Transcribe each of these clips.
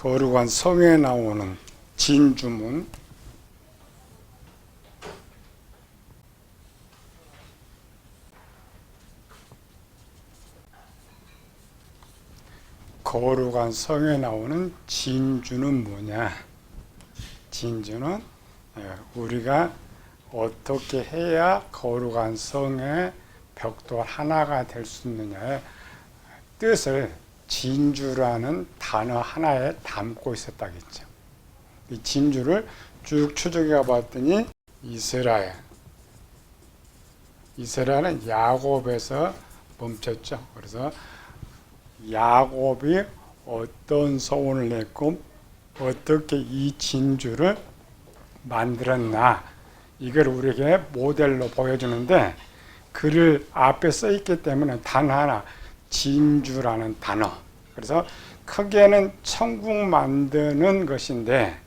거룩한 성에 나오는 진주문, 거룩한 성에 나오는 진주는 뭐냐? 진주는 우리가 어떻게 해야 거룩한 성의 벽돌 하나가 될 수 있느냐의 뜻을 진주라는 단어 하나에 담고 있었다겠죠. 이 진주를 쭉 추적해 봤더니 이스라엘은 야곱에서 멈췄죠. 그래서 야곱이 어떤 서원을 냈고 어떻게 이 진주를 만들었나, 이걸 우리에게 모델로 보여주는데, 글을 앞에 써 있기 때문에 단 하나, 진주라는 단어. 그래서 크게는 천국 만드는 것인데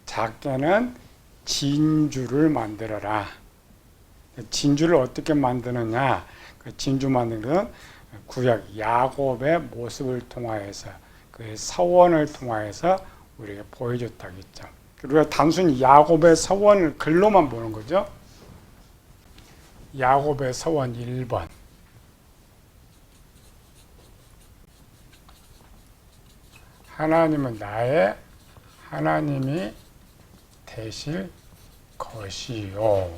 작게는 진주를 만들어라. 진주를 어떻게 만드느냐? 그 진주 만드는 것은 구약 야곱의 모습을 통하여서, 그 서원을 통하여서 우리에게 보여줬다겠죠. 우리가 단순히 야곱의 서원을 글로만 보는 거죠. 야곱의 서원 1번. 하나님은 나의 하나님이 되실 것이요.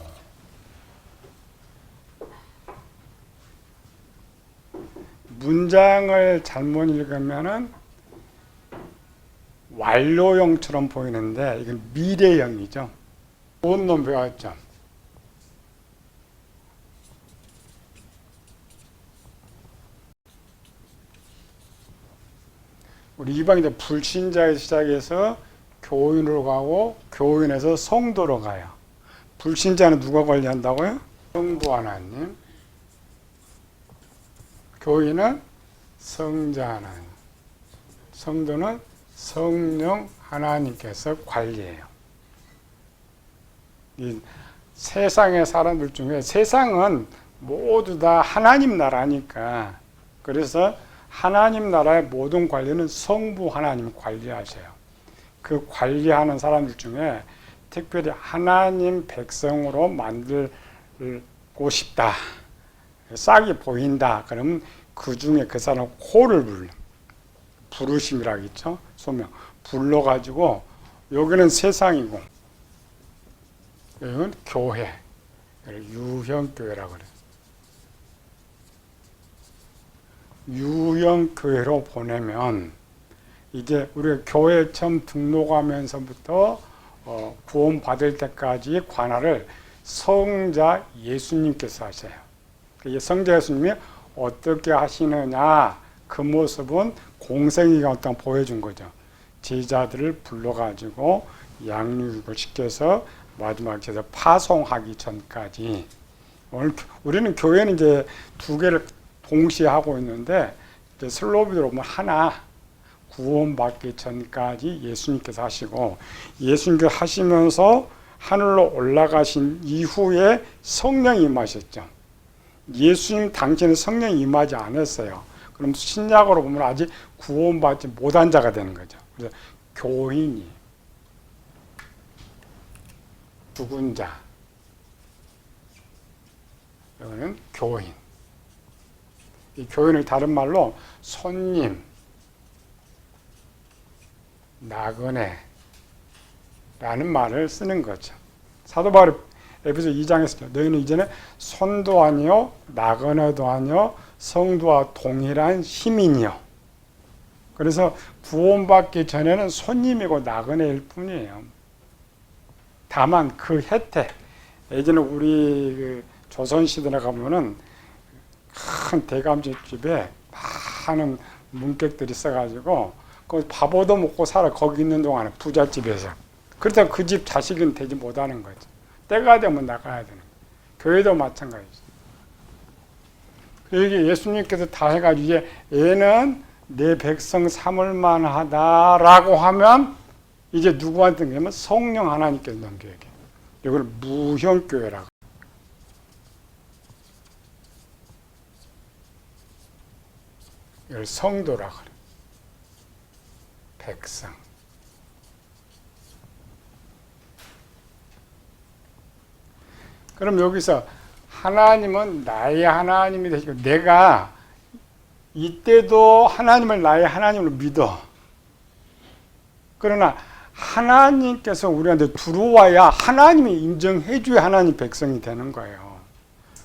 문장을 잘못 읽으면은 완료형처럼 보이는데 이건 미래형이죠. 좋은 놈 배웠죠. 우리 이방인들 불신자에서 시작해서 교인으로 가고 교인에서 성도로 가요. 불신자는 누가 관리한다고요? 성부 하나님. 교인은 성자 하나님. 성도는 성령 하나님께서 관리해요. 이 세상의 사람들 중에, 세상은 모두 다 하나님 나라니까, 그래서 하나님 나라의 모든 관리는 성부 하나님 관리하세요. 그 관리하는 사람들 중에 특별히 하나님 백성으로 만들고 싶다, 싹이 보인다, 그러면 그 중에 그 사람 코를 부르심이라고 있죠. 소명 불러가지고, 여기는 세상이고 여기는 교회, 유형교회라고 그래요. 유형교회로 보내면 이제 우리가 교회 처음 등록하면서부터 구원 받을 때까지 관할을 성자 예수님께서 하세요. 성자 예수님이 어떻게 하시느냐, 그 모습은 공생이가 어떤 보여준 거죠. 제자들을 불러가지고 양육을 시켜서 마지막에 파송하기 전까지. 오늘 우리는 교회는 이제 두 개를 동시에 하고 있는데, 이제 슬로비드로 보면 하나, 구원받기 전까지 예수님께서 하시고, 예수님께서 하시면서 하늘로 올라가신 이후에 성령이 임하셨죠. 예수님 당시에는 성령이 임하지 않았어요. 그럼 신약으로 보면 아직 구원받지 못한 자가 되는 거죠. 그래서 교인이, 죽은 자, 이거는 교인. 이 교인을 다른 말로 손님, 나그네 라는 말을 쓰는 거죠. 사도 바울이 에베소 2장에서 너희는 이제는 손도 아니요 나그네도 아니요 성도와 동일한 시민이요. 그래서 구원받기 전에는 손님이고 나그네일 뿐이에요. 다만 그 혜택, 예전에 우리 그 조선시대에 가면은 큰 대감집에 많은 문객들이 있어가지고 거기 밥 얻어 먹고 살아. 거기 있는 동안에 부잣집에서. 그렇다고 그 집 자식은 되지 못하는 거죠. 때가 되면 나가야 되는 거예요. 교회도 마찬가지죠. 여기 예수님께서 다 해가지고 이제 얘는 내 백성 삼을 만하다라고 하면 이제 누구한테 넘기면 성령 하나님께서 넘겨야 돼요. 이걸 무형교회라고. 이걸 성도라고 그래요. 백성. 그럼 여기서 하나님은 나의 하나님이 되시고 내가 이때도 하나님을 나의 하나님으로 믿어. 그러나 하나님께서 우리한테 들어와야 하나님이 인정해줘야 하나님 백성이 되는 거예요.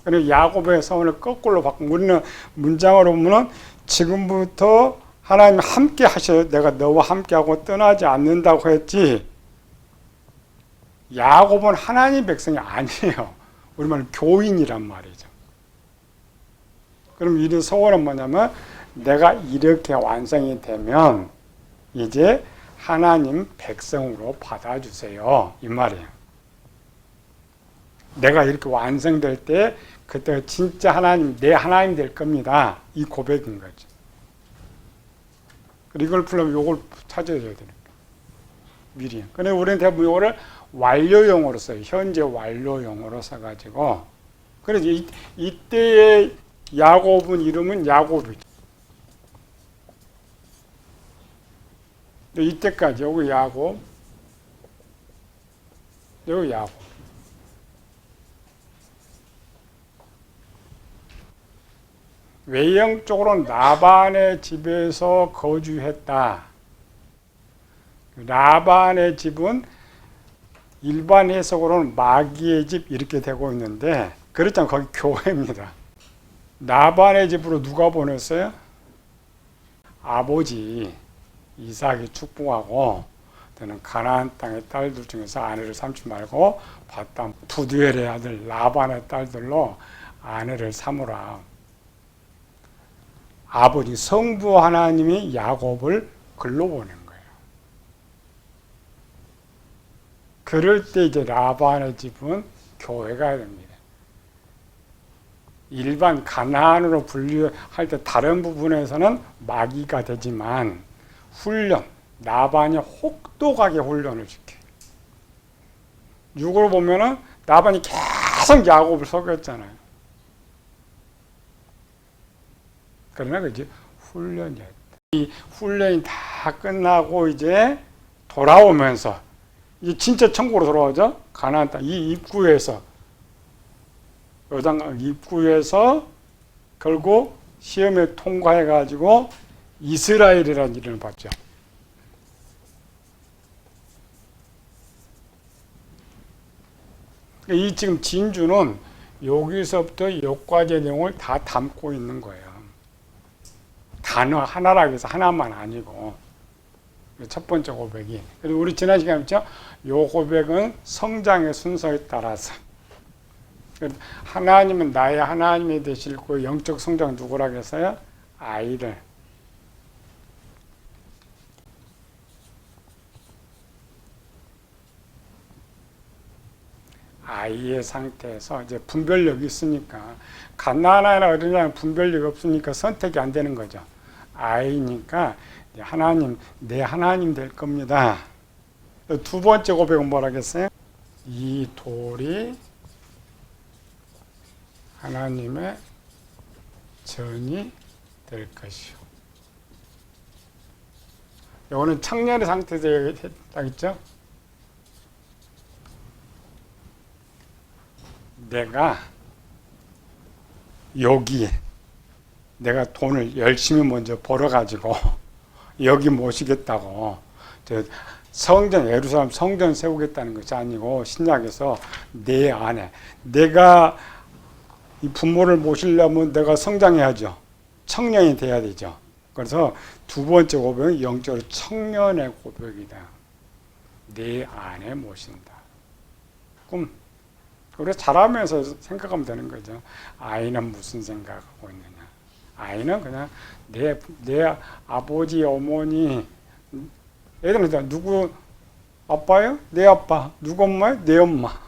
그래서 야곱의 서원을 거꾸로 바꾸고 우리는 문장으로 보면 지금부터 하나님 함께 하셔요. 내가 너와 함께하고 떠나지 않는다고 했지. 야곱은 하나님 백성이 아니에요. 우리말로 교인이란 말이죠. 그럼 이 서원은 뭐냐면 내가 이렇게 완성이 되면 이제 하나님 백성으로 받아주세요. 이 말이에요. 내가 이렇게 완성될 때 그때 진짜 하나님, 내 하나님 될 겁니다. 이 고백인 거죠. 그리고 이걸 풀려면 이걸 찾아줘야 되니까. 미리. 근데 우리는 대부분 이거를 완료형으로 써요. 현재 완료형으로 써가지고. 그래서 이때의 야곱은 이름은 야곱이죠. 이때까지 여기 야곱, 여기 야곱. 외형적으로는 라반의 집에서 거주했다. 라반의 집은 일반 해석으로는 마귀의 집 이렇게 되고 있는데 그렇잖아요. 거기 교회입니다. 라반의 집으로 누가 보냈어요? 아버지 이삭이 축복하고 너는 가나안 땅의 딸들 중에서 아내를 삼지 말고 바담 부두엘의 아들 라반의 딸들로 아내를 삼으라. 아버지 성부 하나님이 야곱을 글로 보낸 거예요. 그럴 때 이제 라반의 집은 교회가 됩니다. 일반 가나안으로 분류할 때 다른 부분에서는 마귀가 되지만 훈련, 라반이 혹독하게 훈련을 시켜요. 6을 보면은 라반이 계속 야곱을 속였잖아요. 그러나 이제 훈련이었다. 이 훈련이 다 끝나고 이제 돌아오면서 이제 진짜 천국으로 돌아오죠. 가나안 땅 이 입구에서 요단 입구에서 결국 시험에 통과해 가지고 이스라엘이라는 이름을 받죠. 이 지금 진주는 여기서부터 여기까지의 내용을 다 담고 있는 거예요. 단어 하나라고 해서 하나만 아니고 첫 번째 고백이. 그리고 우리 지난 시간에 했죠. 이 고백은 성장의 순서에 따라서 하나님은 나의 하나님이 되실 거고 영적 성장 누구라고 했어요? 아이를. 아이의 상태에서 이제 분별력이 있으니까 갓난아이나 어린아이는 분별력이 없으니까 선택이 안 되는 거죠. 아이니까 하나님, 내 하나님 될 겁니다. 두 번째 고백은 뭐라겠어요? 이 돌이 하나님의 전이 될 것이요. 이거는 청년의 상태에서 했다겠죠? 내가 여기에 내가 돈을 열심히 먼저 벌어가지고 여기 모시겠다고 성전 예루살렘 성전 세우겠다는 것이 아니고 신약에서 내 안에 내가 이 부모를 모시려면 내가 성장해야죠. 청년이 돼야 되죠. 그래서 두 번째 고백은 영적으로 청년의 고백이다. 내 안에 모신다. 꿈. 그래서 자라면서 생각하면 되는 거죠. 아이는 무슨 생각하고 있느냐. 아이는 그냥 내 아버지, 어머니, 애들은 누구 아빠요? 내 아빠. 누구 엄마요? 내 엄마.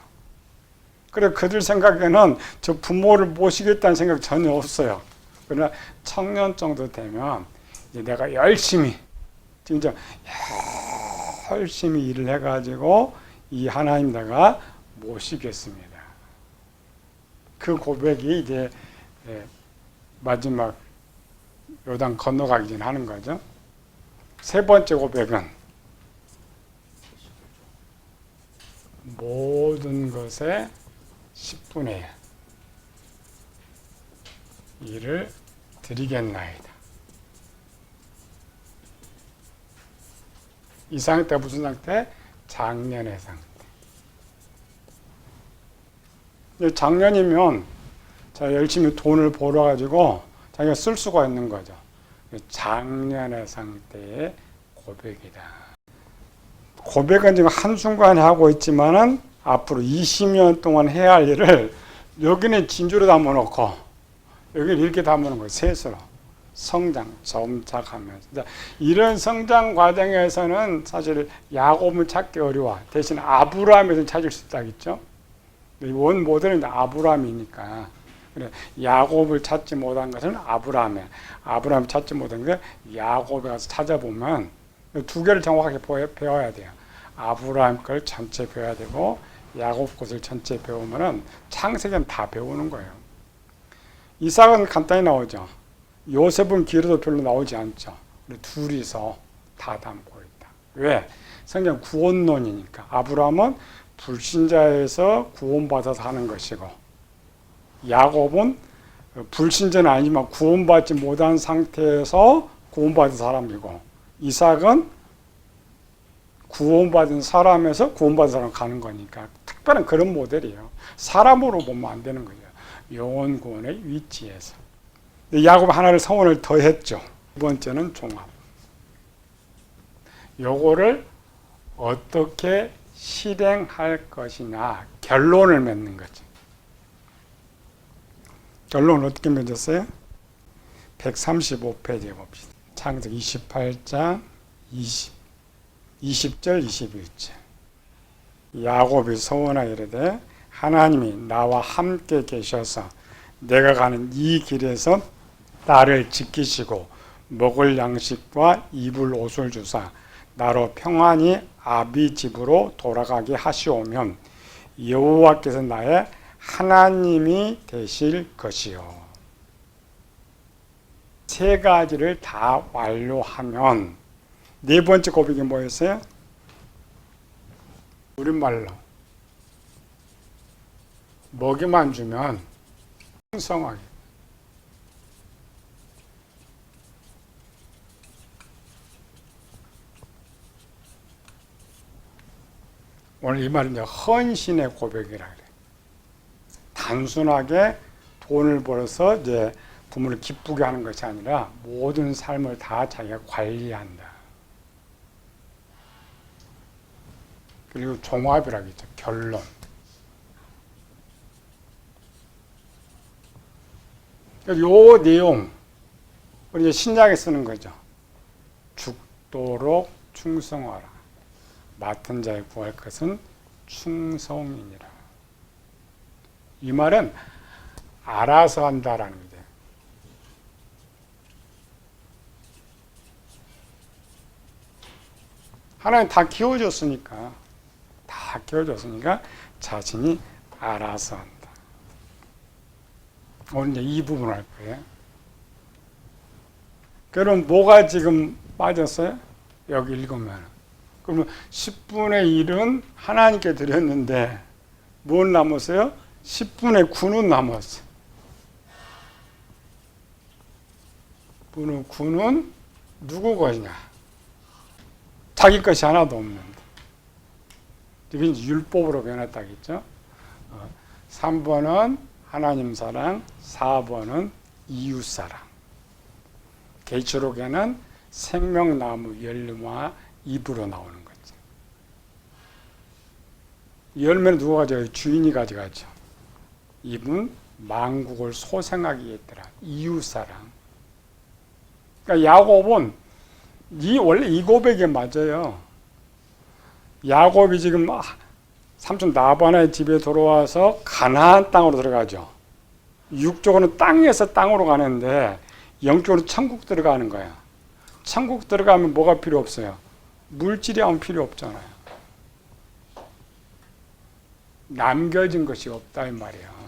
그래 그들 생각에는 저 부모를 모시겠다는 생각 전혀 없어요. 그러나 청년 정도 되면 이제 내가 열심히 진짜 열심히 일을 해가지고 이 하나님 내가 모시겠습니다. 그 고백이 이제 마지막 요단 건너가기 전에 하는 거죠. 세 번째 고백은 모든 것에 10분의 1을 드리겠나이다. 이 상태가 무슨 상태? 작년의 상태. 작년이면 자 열심히 돈을 벌어가지고 자기가 쓸 수가 있는 거죠. 작년의 상태의 고백이다. 고백은 지금 한순간에 하고 있지만은 앞으로 20년 동안 해야 할 일을 여기는 진주로 담아놓고 여기는 이렇게 담아놓은 거예요. 셋으로. 성장, 점착하면서. 이런 성장 과정에서는 사실 야곱은 찾기 어려워. 대신 아브라함에서는 찾을 수 있다겠죠. 원 모델은 아브라함이니까. 그래, 야곱을 찾지 못한 것은 아브라함이야. 아브라함 찾지 못한 게 야곱에 가서 찾아보면 두 개를 정확하게 배워야 돼요. 아브라함 걸 전체 배워야 되고 야곱 것을 전체 배우면은 창세기는 다 배우는 거예요. 이삭은 간단히 나오죠. 요셉은 길어도 별로 나오지 않죠. 둘이서 다 담고 있다. 왜? 성경 구원론이니까. 아브라함은 불신자에서 구원받아서 하는 것이고 야곱은 불신자는 아니지만 구원받지 못한 상태에서 구원받은 사람이고 이삭은 구원받은 사람에서 구원받은 사람 가는 거니까 특별한 그런 모델이에요. 사람으로 보면 안 되는 거예요. 영혼 구원의 위치에서. 야곱 하나를 성원을 더했죠. 두 번째는 종합. 요거를 어떻게 실행할 것이냐 결론을 맺는 거죠. 결론을 어떻게 맺었어요? 135페이지에 봅시다. 창세기 28장 20절 21절. 야곱이 소원하여 이르되 하나님이 나와 함께 계셔서 내가 가는 이 길에서 나를 지키시고 먹을 양식과 입을 옷을 주사 나로 평안히 아비 집으로 돌아가게 하시오면 여호와께서 나의 하나님이 되실 것이요. 세 가지를 다 완료하면 네 번째 고백이 뭐였어요? 우리말로 먹이만 주면 풍성하게. 오늘 이 말은 이제 헌신의 고백이라 그래. 단순하게 돈을 벌어서 이제 부모를 기쁘게 하는 것이 아니라 모든 삶을 다 자기가 관리한다. 그리고 종합이라고 했죠. 결론. 요 내용 우리 이제 신약에 쓰는 거죠. 죽도록 충성하라. 맡은 자에 구할 것은 충성이니라. 이 말은 알아서 한다라는 거죠. 하나님 다 키워줬으니까 자신이 알아서 한다. 오늘 이제 이 부분 할 거예요. 그럼 뭐가 지금 빠졌어요? 여기 읽으면. 그러면 10분의 1은 하나님께 드렸는데 뭘 남았어요? 10분의 9는 남았어요. 10분의 9는 누구 것이냐? 자기 것이 하나도 없는데. 이게 율법으로 변했다겠죠? 3번은 하나님 사랑, 4번은 이웃 사랑. 계시록에는 생명나무 열매와 잎으로 나오는 거죠. 열매는 누가 가져가요? 주인이 가져가죠. 잎은 만국을 소생하게 했더라. 이웃 사랑. 그러니까 야곱은 원래 이 고백이 맞아요. 야곱이 지금 삼촌 라반의 집에 돌아와서 가나안 땅으로 들어가죠. 육적으로는 땅에서 땅으로 가는데 영적으로 천국 들어가는 거야. 천국 들어가면 뭐가 필요 없어요? 물질이 아무 필요 없잖아요. 남겨진 것이 없다 이 말이야.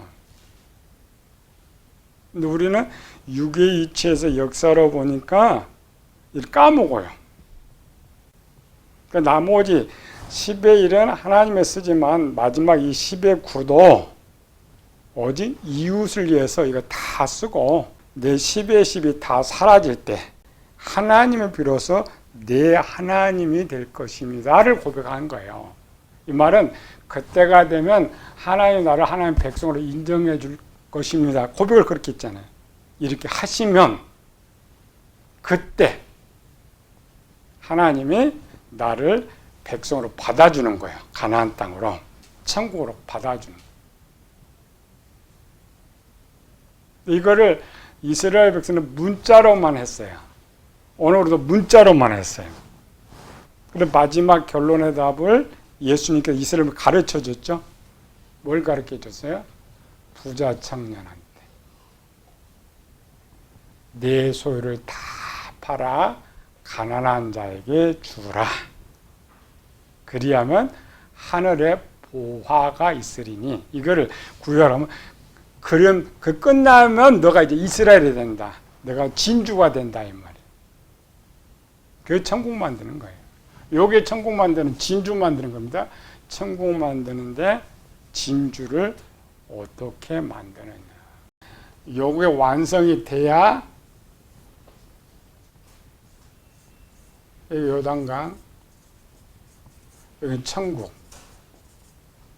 근데 우리는 육의 이치에서 역사로 보니까 까먹어요. 그러니까 나머지 10의 1은 하나님의 쓰지만 마지막 이 10의 9도 오직 이웃을 위해서 이거 다 쓰고 내 10의 10이 다 사라질 때 하나님을 비로소 내 하나님이 될 것입니다를 고백한 거예요. 이 말은 그때가 되면 하나님 나를 하나님 백성으로 인정해 줄 것입니다. 고백을 그렇게 했잖아요. 이렇게 하시면 그때 하나님이 나를 백성으로 받아주는 거예요. 가나안 땅으로, 천국으로 받아주는 거예요. 이거를 이스라엘 백성은 문자로만 했어요. 오늘도 문자로만 했어요. 그런데 마지막 결론의 답을 예수님께서 이스라엘을 가르쳐 줬죠. 뭘 가르쳐 줬어요? 부자 청년한테 내 소유를 다 팔아 가난한 자에게 주라. 그리하면 하늘에 보화가 있으리니. 이거를 구별하면 그럼 그 끝나면 너가 이제 이스라엘이 된다. 너가 진주가 된다 이 말이에요. 그게 천국 만드는 거예요. 요게 천국 만드는 진주 만드는 겁니다. 천국 만드는데 진주를 어떻게 만드느냐. 요게 완성이 돼야 여기 요단강, 여기는 천국,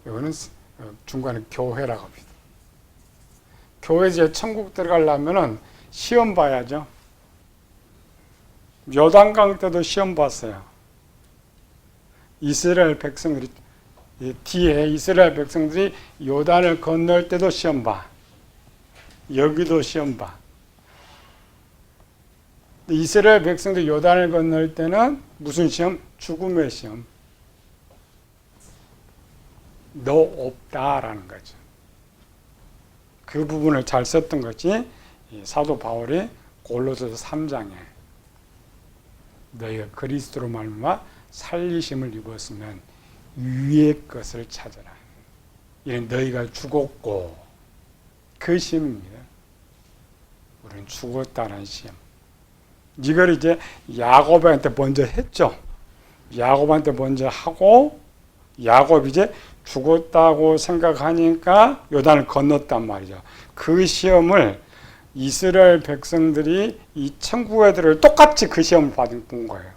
여기는 중간에 교회라고 합니다. 교회에 천국 들어가려면은 시험 봐야죠. 요단강 때도 시험 봤어요. 이스라엘 백성들이 뒤에 이스라엘 백성들이 요단을 건널 때도 시험 봐. 여기도 시험 봐. 이스라엘 백성들이 요단을 건널 때는 무슨 시험? 죽음의 시험. 너 없다라는 거죠. 그 부분을 잘 썼던 것이 사도 바울이 골로새서 3장에 너희가 그리스도로 말미암아 살리심을 입었으면 위의 것을 찾아라. 이는 너희가 죽었고 그 시험입니다. 우리는 죽었다는 시험. 이걸 이제 야곱한테 먼저 했죠. 야곱한테 먼저 하고 야곱이 이제 죽었다고 생각하니까 요단을 건넜단 말이죠. 그 시험을 이스라엘 백성들이 이 천국에 들어 똑같이 그 시험을 받은 거예요.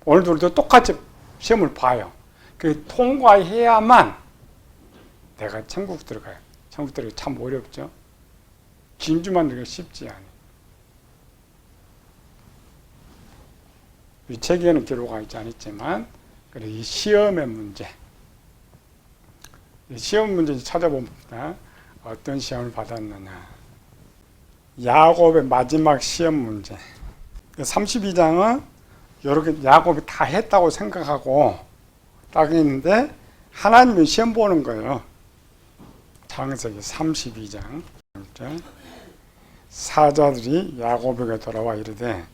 오늘도 우리도 똑같이 시험을 봐요. 그 통과해야만 내가 천국 들어가요. 천국 들어가기 참 어렵죠. 진주 만들기가 쉽지 않아요. 이 책에는 기록하지 않았지만 이 시험의 문제, 시험 문제 찾아봅니다. 어떤 시험을 받았느냐. 야곱의 마지막 시험 문제. 32장은 이렇게 야곱이 다 했다고 생각하고 딱 있는데 하나님이 시험 보는 거예요. 창세기 32장. 사자들이 야곱에게 돌아와 이르되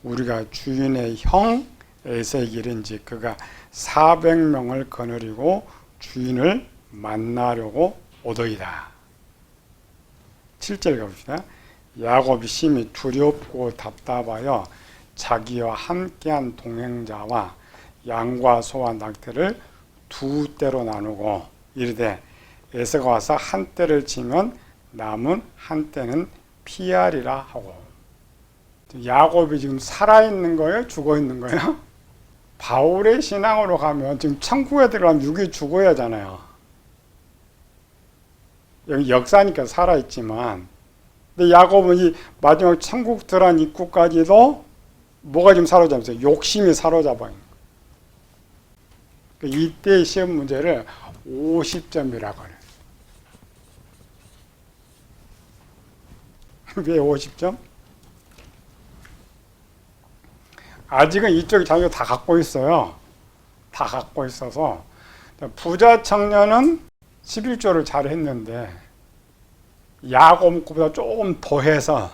우리가 주인의 형 에서의 길인지 그가 400명을 거느리고 주인을 만나려고 오더이다. 7절 가봅시다. 야곱이 심히 두렵고 답답하여 자기와 함께한 동행자와 양과 소와 낙태를 두 떼로 나누고 이르되 에서가 와서 한 떼를 치면 남은 한 떼는 피하리라 하고. 야곱이 지금 살아있는 거예요? 죽어있는 거예요? 바울의 신앙으로 가면 지금 천국에 들어가면 육이 죽어야 하잖아요. 여기 역사니까 살아있지만 근데 야곱은 이 마지막 천국 들어간 입구까지도 뭐가 지금 사로잡았어요? 욕심이 사로잡아 있는 거예요. 이때 시험 문제를 50점이라고 해요. 왜 50점? 아직은 이쪽 자기가 다 갖고 있어요. 다 갖고 있어서 부자 청년은 11조를 잘 했는데 야곱보다 조금 더 해서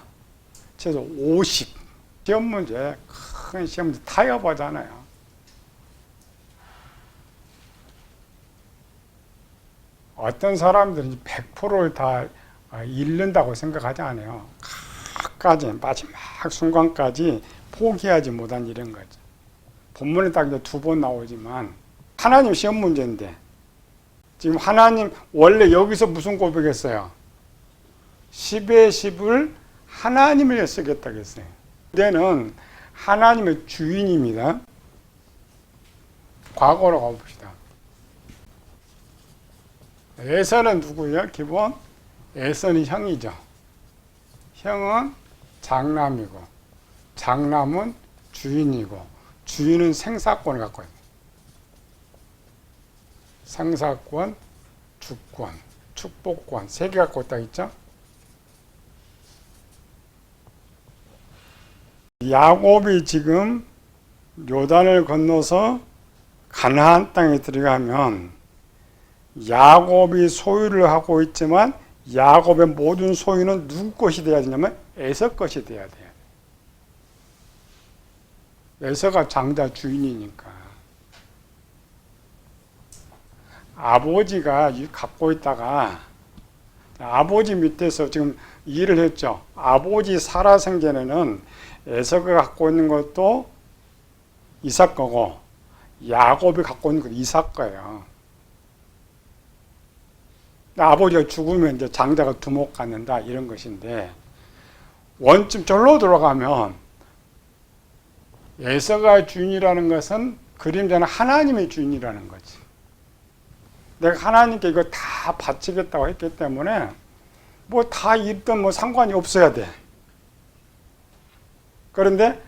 최소 50. 시험 문제, 큰 시험 문제 타협하잖아요. 어떤 사람들은 100%를 다 잃는다고 생각하지 않아요. 끝까지 마지막 순간까지 포기하지 못한 이런 거죠. 본문에 딱 이제 2번 나오지만 하나님 시험 문제인데 지금 하나님 원래 여기서 무슨 고백했어요? 10의 10을 하나님을 쓰겠다고 했어요. 그때는 하나님의 주인입니다. 과거로 가봅시다. 에서는 누구예요? 기본 에서는 형이죠. 형은 장남이고 장남은 주인이고 주인은 생사권을 갖고 있는 생사권, 주권, 축복권 세 개 갖고 있다 했죠. 야곱이 지금 요단을 건너서 가나안 땅에 들어가면 야곱이 소유를 하고 있지만 야곱의 모든 소유는 누구 것이 돼야 되냐면 에서 것이 돼야 돼요. 에서가 장자 주인이니까. 아버지가 갖고 있다가 아버지 밑에서 지금 일을 했죠. 아버지 살아생전에는 에서가 갖고 있는 것도 이삭 거고 야곱이 갖고 있는 것도 이삭 거예요. 아버지가 죽으면 이제 장자가 두목 갖는다 이런 것인데 원점 절로 돌아가면 에서가 주인이라는 것은 그림자는 하나님의 주인이라는 거지. 내가 하나님께 이거 다 바치겠다고 했기 때문에 뭐 다 있든 뭐 상관이 없어야 돼. 그런데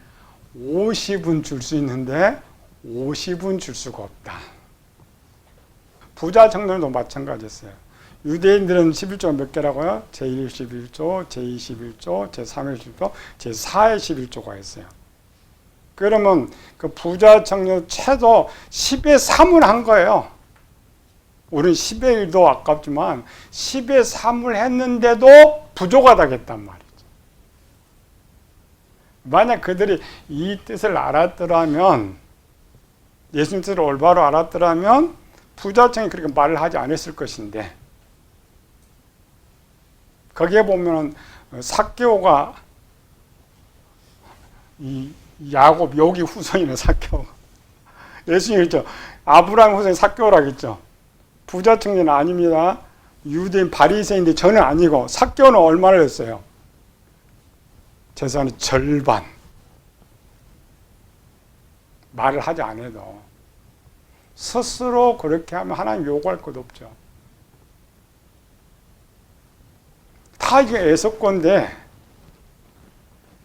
50은 줄 수 있는데 50은 줄 수가 없다. 부자 청년도 마찬가지였어요. 유대인들은 11조가 몇 개라고요? 제1 11조, 제2 11조, 제3 11조, 제4의 11조가 있어요. 그러면 그 부자 청년 최소 10의 3을 한 거예요. 우리는 10의 1도 아깝지만 10의 3을 했는데도 부족하다겠단 말이죠. 만약 그들이 이 뜻을 알았더라면 예수님 뜻을 올바로 알았더라면 부자청이 그렇게 말을 하지 않았을 것인데 거기에 보면 삭개오가 이 야곱 여기 후손이네. 삭개오가 예수님이 그랬죠. 아브라함 후손이 삭개오라고 했죠. 부자 청년은 아닙니다. 유대인 바리새인인데 저는 아니고 삭개오는 얼마를 했어요? 재산의 절반. 말을 하지 않아도 스스로 그렇게 하면 하나님 요구할 것 없죠. 다 이게 에서 건데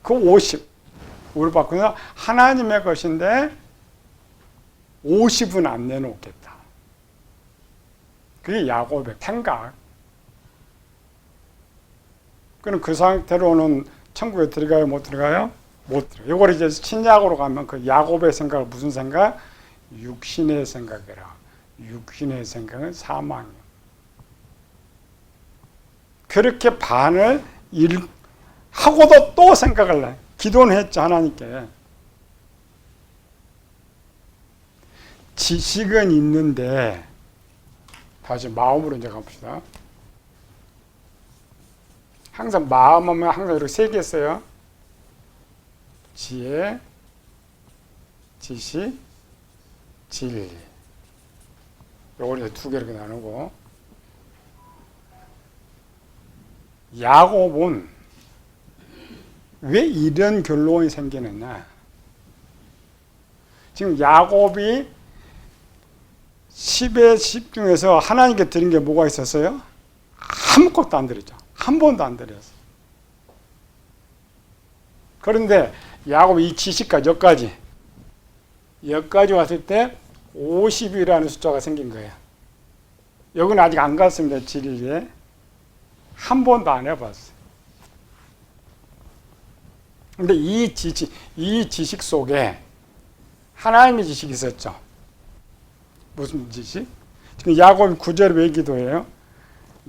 그 50 우리 바꾸면 하나님의 것인데 50은 안 내놓겠다. 그게 야곱의 생각. 그럼 그 상태로는 천국에 들어가요? 못 들어가요? 못 들어가요. 이걸 이제 신약으로 가면 그 야곱의 생각은 무슨 생각? 육신의 생각이라. 육신의 생각은 사망이에요. 그렇게 반을 하고도 또 생각을 해. 기도는 했죠, 하나님께. 지식은 있는데, 다시 마음으로 이제 가봅시다. 항상 마음하면 항상 이렇게 세 개 써요. 지혜, 지식, 진리. 요걸 이제 두 개 이렇게 나누고. 야곱은 왜 이런 결론이 생기느냐? 지금 야곱이 10의 10 중에서 하나님께 드린 게 뭐가 있었어요? 아무것도 안 드렸죠. 한 번도 안 드렸어요. 그런데 야곱이 이 지식까지 여기까지 왔을 때 50이라는 숫자가 생긴 거예요. 여기는 아직 안 갔습니다. 진리에. 한 번도 안 해봤어요. 근데 이 지식 속에 하나님의 지식이 있었죠. 무슨 지식? 지금 야곱이 9절에 왜 기도해요?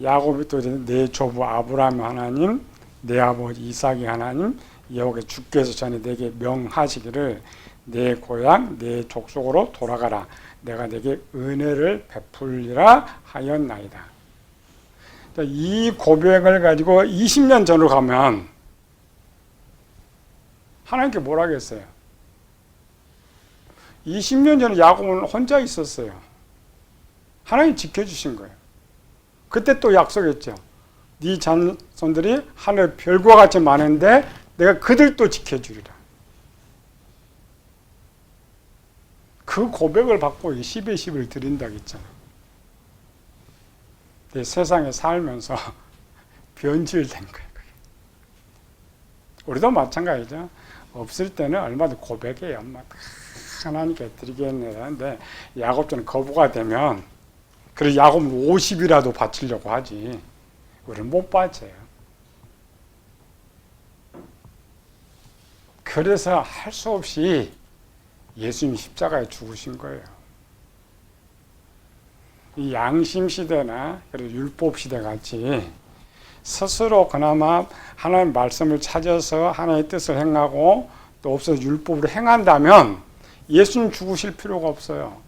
야곱이 또 내 조부 아브라함 하나님, 내 아버지 이삭의 하나님, 여호와께 주께서 전에 내게 명하시기를 내 고향, 내 족속으로 돌아가라. 내가 내게 은혜를 베풀리라 하였나이다. 이 고백을 가지고 20년 전으로 가면 하나님께 뭐라 하겠어요? 20년 전에 야곱은 혼자 있었어요. 하나님 지켜주신 거예요. 그때 또 약속했죠. 네 자손들이 하늘 별과 같이 많은데 내가 그들도 지켜주리라. 그 고백을 받고 10의 10을 드린다고 했잖아. 세상에 살면서 변질된 거예요. 우리도 마찬가지죠. 없을 때는 얼마든지 고백해요. 하나님께 드리겠는데 야곱처럼 거부가 되면 그래서 야곱은 50이라도 바치려고 하지. 우리는 못 바쳐요. 그래서 할 수 없이 예수님 십자가에 죽으신 거예요. 이 양심 시대나 율법 시대 같이 스스로 그나마 하나님의 말씀을 찾아서 하나님의 뜻을 행하고 또 없어서 율법으로 행한다면 예수님 죽으실 필요가 없어요.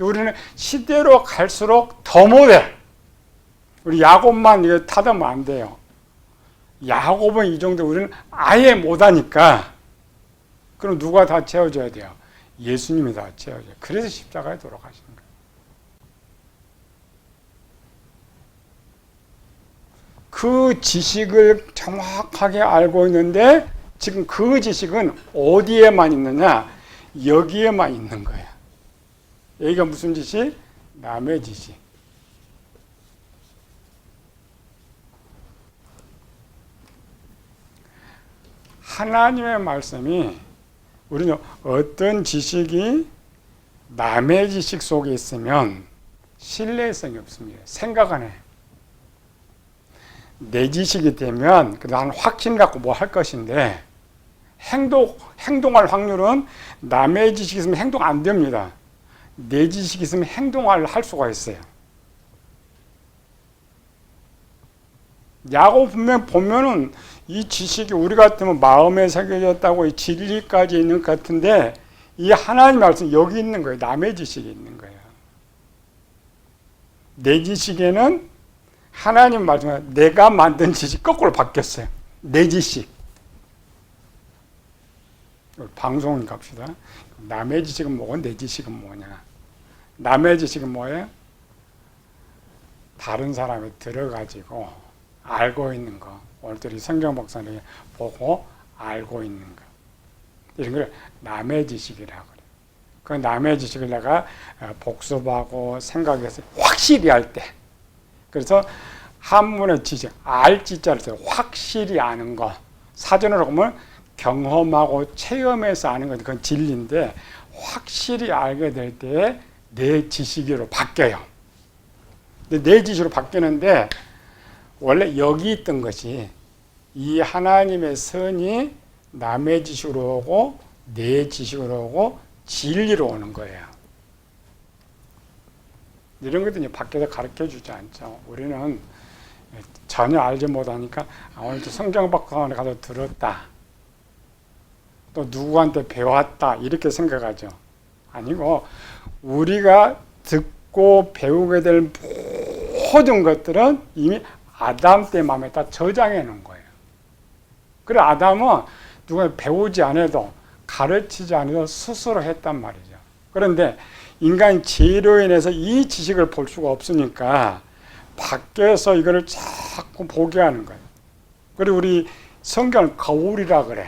우리는 시대로 갈수록 더 못해. 우리 야곱만 이거 타다면 안 돼요. 야곱은 이 정도 우리는 아예 못하니까 그럼 누가 다 채워줘야 돼요? 예수님이 다 채워줘요. 그래서 십자가에 돌아가시는 거예요. 그 지식을 정확하게 알고 있는데 지금 그 지식은 어디에만 있느냐? 여기에만 있는 거예요. 여기가 무슨 지식? 남의 지식. 하나님의 말씀이 우리는 어떤 지식이 남의 지식 속에 있으면 신뢰성이 없습니다. 생각 안 해. 내 지식이 되면 난 확신 갖고 뭐 할 것인데 행동할 확률은 남의 지식이 있으면 행동 안 됩니다. 내 지식이 있으면 행동할 수가 있어요. 야곱 분명 보면은 이 지식이 우리 같으면 마음에 새겨졌다고 이 진리까지 있는 것 같은데 이 하나님 말씀 여기 있는 거예요. 남의 지식이 있는 거예요. 내 지식에는 하나님 말씀 내가 만든 지식 거꾸로 바뀌었어요. 내 지식. 방송을 갑시다. 남의 지식은 뭐고 내 지식은 뭐냐. 남의 지식은 뭐예요? 다른 사람이 들어가지고 알고 있는 거. 오늘들이 성경 박사님 보고 알고 있는 거. 이런 걸 남의 지식이라고 그래요. 그 남의 지식을 내가 복습하고 생각해서 확실히 할 때. 그래서 한문의 지식, 알지자를 써요. 확실히 아는 거. 사전으로 보면 경험하고 체험해서 아는 건 그건 진리인데 확실히 알게 될 때 내 지식으로 바뀌어요. 근데 내 지식으로 바뀌는데 원래 여기 있던 것이 이 하나님의 선이 남의 지식으로 오고 내 지식으로 오고 진리로 오는 거예요. 이런 것도 이제 밖에서 가르쳐 주지 않죠. 우리는 전혀 알지 못하니까 오늘도 성경박사관에 가서 들었다. 또 누구한테 배웠다. 이렇게 생각하죠. 아니고 우리가 듣고 배우게 될 모든 것들은 이미 아담 때 마음에 다 저장해 놓은 거예요. 그래 아담은 누가 배우지 않아도 가르치지 않아도 스스로 했단 말이죠. 그런데 인간 죄로 인해서 이 지식을 볼 수가 없으니까 밖에서 이거를 자꾸 보게 하는 거예요. 그리고 우리 성경을 거울이라 그래.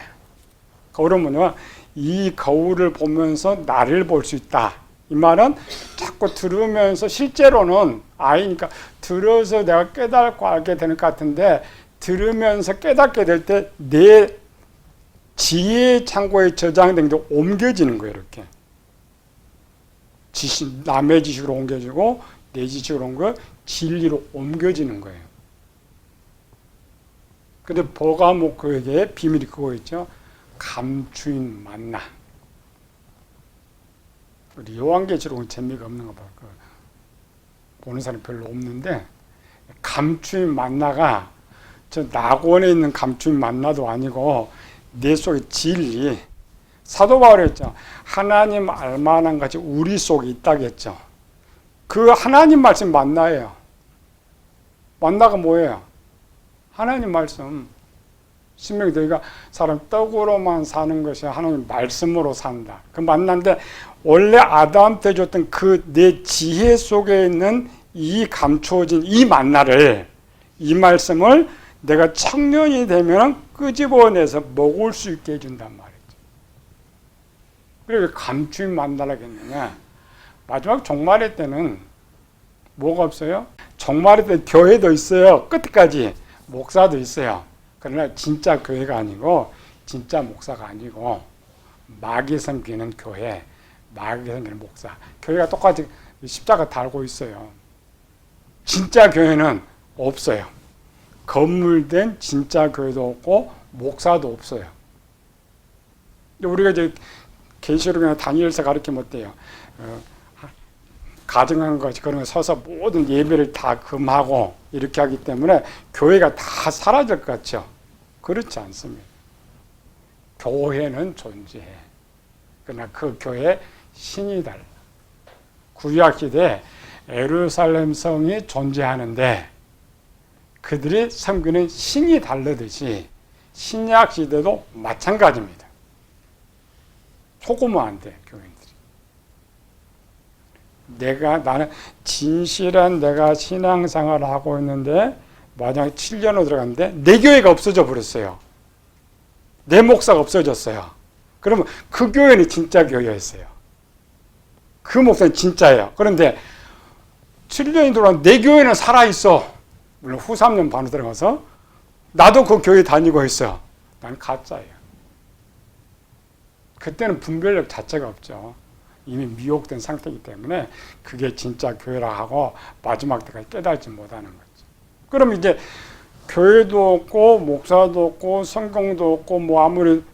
거울은 뭐냐면 이 거울을 보면서 나를 볼 수 있다. 이 말은 자꾸 들으면서 실제로는 아이니까 들어서 내가 깨닫고 알게 되는 것 같은데 들으면서 깨닫게 될 때 내 지혜 창고에 저장된 게 옮겨지는 거예요. 이렇게. 남의 지식으로 옮겨지고 내 지식으로 옮겨 진리로 옮겨지는 거예요. 근데 버가모크에게 비밀이 그거 있죠. 감추인 만나. 우리 요한계시록은 재미가 없는 거 봐. 보는 사람 별로 없는데 감추인 만나가 저 낙원에 있는 감추인 만나도 아니고 내 속에 진리. 사도 바울이 했죠. 하나님 알만한 것이 우리 속에 있다겠죠. 그 하나님 말씀 만나예요. 만나가 뭐예요? 하나님 말씀. 신명기 너희가 사람 떡으로만 사는 것이 하나님 말씀으로 산다. 그 만난데 원래 아담한테 줬던 그 내 지혜 속에 있는 이 감추어진 이 만나를 이 말씀을 내가 청년이 되면 끄집어내서 먹을 수 있게 해준단 말이죠. 그리고 감추임 만나라겠느냐. 마지막 종말의 때는 뭐가 없어요? 종말의 때 교회도 있어요. 끝까지 목사도 있어요. 그러나 진짜 교회가 아니고 진짜 목사가 아니고 마귀 섬기는 교회, 마귀 섬기는 목사. 교회가 똑같이 십자가 달고 있어요. 진짜 교회는 없어요. 건물된 진짜 교회도 없고 목사도 없어요. 우리가 이제 계시록이나 다니엘서 가르치면 어때요? 가정한 것이 그런 거 서서 모든 예배를 다 금하고 이렇게 하기 때문에 교회가 다 사라질 것 같죠? 그렇지 않습니다. 교회는 존재해. 그러나 그 교회에 신이 달라. 구약 시대에 예루살렘 성이 존재하는데 그들이 섬기는 신이 다르듯이 신약 시대도 마찬가지입니다. 속으면 안 돼, 교인들이. 나는 진실한 내가 신앙생활을 하고 있는데 만약에 7년으로 들어갔는데 내 교회가 없어져 버렸어요. 내 목사가 없어졌어요. 그러면 그 교회는 진짜 교회였어요. 그 목사는 진짜예요. 그런데 7년이 들어왔는데 내 교회는 살아있어. 물론 후 3년 반으로 들어가서 나도 그 교회 다니고 있어. 난 가짜예요. 그때는 분별력 자체가 없죠. 이미 미혹된 상태이기 때문에 그게 진짜 교회라 하고 마지막 때까지 깨달지 못하는 거죠. 그럼 이제 교회도 없고 목사도 없고 성경도 없고 뭐 아무리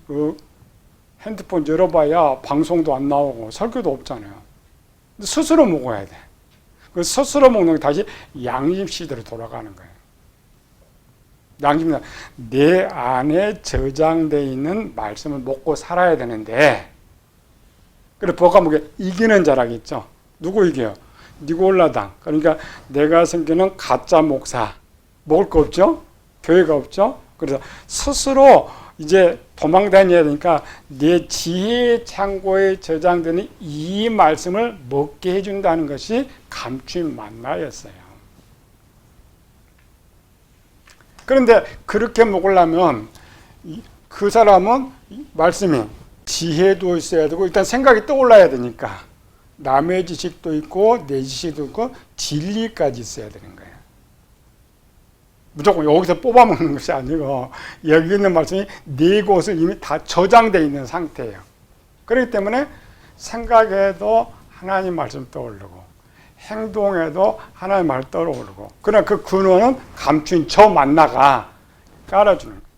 핸드폰 열어봐야 방송도 안 나오고 설교도 없잖아요. 근데 스스로 먹어야 돼. 그 스스로 먹는 게 다시 양심 시대로 돌아가는 거예요. 양심은 내 안에 저장되어 있는 말씀을 먹고 살아야 되는데, 그래 버가목에 이기는 자라겠죠. 누구 이겨요? 니골라당. 그러니까 내가 섬기는 가짜 목사. 먹을 거 없죠? 교회가 없죠? 그래서 스스로 이제 도망다녀야 되니까 내 지혜 창고에 저장되는 이 말씀을 먹게 해준다는 것이 감추임 만나였어요. 그런데 그렇게 먹으려면 그 사람은 말씀이 지혜도 있어야 되고 일단 생각이 떠올라야 되니까 남의 지식도 있고 내 지식도 있고 진리까지 있어야 되는 거예요. 무조건 여기서 뽑아먹는 것이 아니고 여기 있는 말씀이 네 곳을 이미 다 저장되어 있는 상태예요. 그렇기 때문에 생각에도 하나님 말씀 떠오르고 행동에도 하나님 말 떠오르고 그러나 그 근원은 감추인 저 만나가 깔아주는 거예요.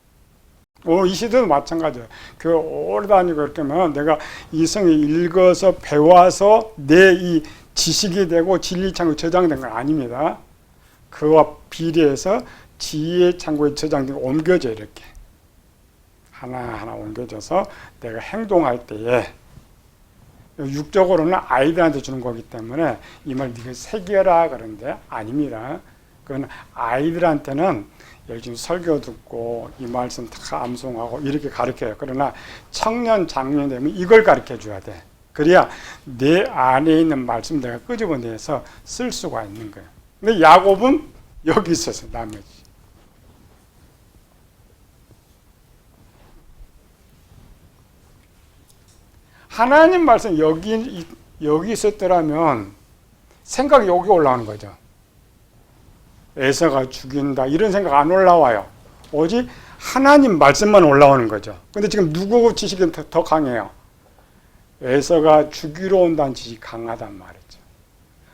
오늘 이 시대도 마찬가지예요. 교회 오래 다니고 그러면 내가 이 성을 읽어서 배워서 내 이 지식이 되고 진리 창고에 저장된 건 아닙니다. 그와 비례해서 지혜 창고에 저장된 거 옮겨져 이렇게 하나하나 옮겨져서 내가 행동할 때에 육적으로는 아이들한테 주는 거기 때문에 이 말 네가 새겨라 그런데 아닙니다. 그건 아이들한테는 요즘 설교 듣고 이 말씀 다 암송하고 이렇게 가르쳐요. 그러나 청년 장년 되면 이걸 가르쳐 줘야 돼. 그래야 내 안에 있는 말씀 내가 끄집어내서 쓸 수가 있는 거예요. 근데 야곱은 여기 있어서 나머지. 하나님 말씀 여기 있었더라면 생각이 여기 올라오는 거죠. 에서가 죽인다 이런 생각 안 올라와요. 오직 하나님 말씀만 올라오는 거죠. 근데 지금 누구 지식은 더 강해요? 에서가 죽이러 온다는 지식이 강하단 말이죠.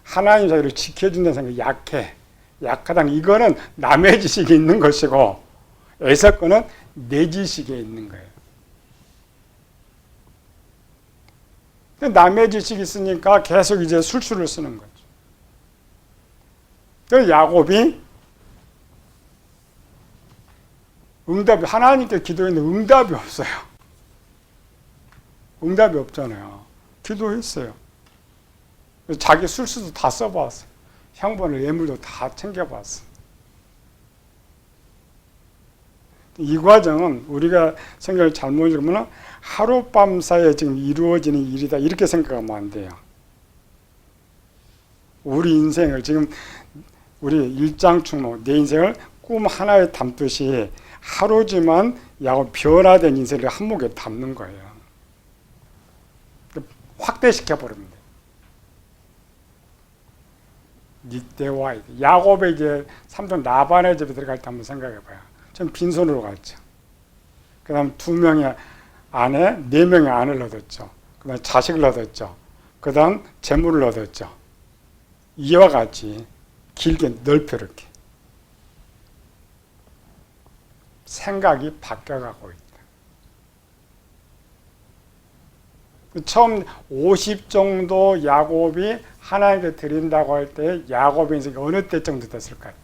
하나님 자기를 지켜준다는 생각이 약해. 약하다는 이거는 남의 지식이 있는 것이고 에서 거는 내 지식에 있는 거예요. 남의 지식이 있으니까 계속 이제 술수를 쓰는 거죠. 그래서 야곱이 하나님께 기도했는데 응답이 없어요. 응답이 없잖아요. 기도했어요. 자기 술수도 다 써봤어요. 향분을 예물도 다 챙겨봤어요. 이 과정은 우리가 생각을 잘못 읽으면 하룻밤 사이에 지금 이루어지는 일이다 이렇게 생각하면 안 돼요. 우리 인생을 지금 우리 일장충로 내 인생을 꿈 하나에 담듯이 하루지만 야곱 변화된 인생을 한목에 담는 거예요. 확대시켜 버립니다. 이때와 야곱의 이제 삼촌 라반의 집에 들어갈 때 한번 생각해 봐요. 전 빈손으로 갔죠. 그 다음 2명의 아내, 4명의 아내를 얻었죠. 그 다음 자식을 얻었죠. 그 다음 재물을 얻었죠. 이와 같이 길게 넓혀 이렇게 생각이 바뀌어가고 있다. 처음 50 정도 야곱이 하나님께 드린다고 할 때 야곱의 인생이 어느 때 정도 됐을 것 같아?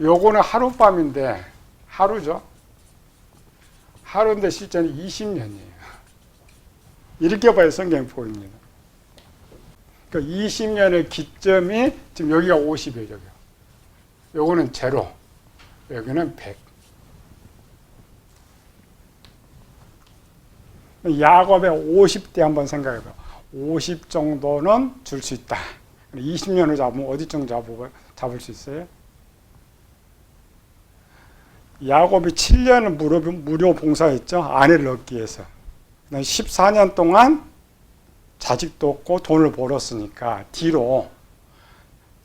요거는 하룻밤인데 하루죠. 하루인데 실제는 20년이에요. 이렇게 봐야 성경이 보입니다. 그 20년의 기점이 지금 여기가 50이에요. 요거는 제로, 여기는 100. 야곱의 50대 한번 생각해봐요. 50 정도는 줄 수 있다. 20년을 잡으면 어디 정도 잡을 수 있어요? 야곱이 7년을 무료 봉사했죠. 아내를 얻기 위해서. 14년 동안 자식도 없고 돈을 벌었으니까 뒤로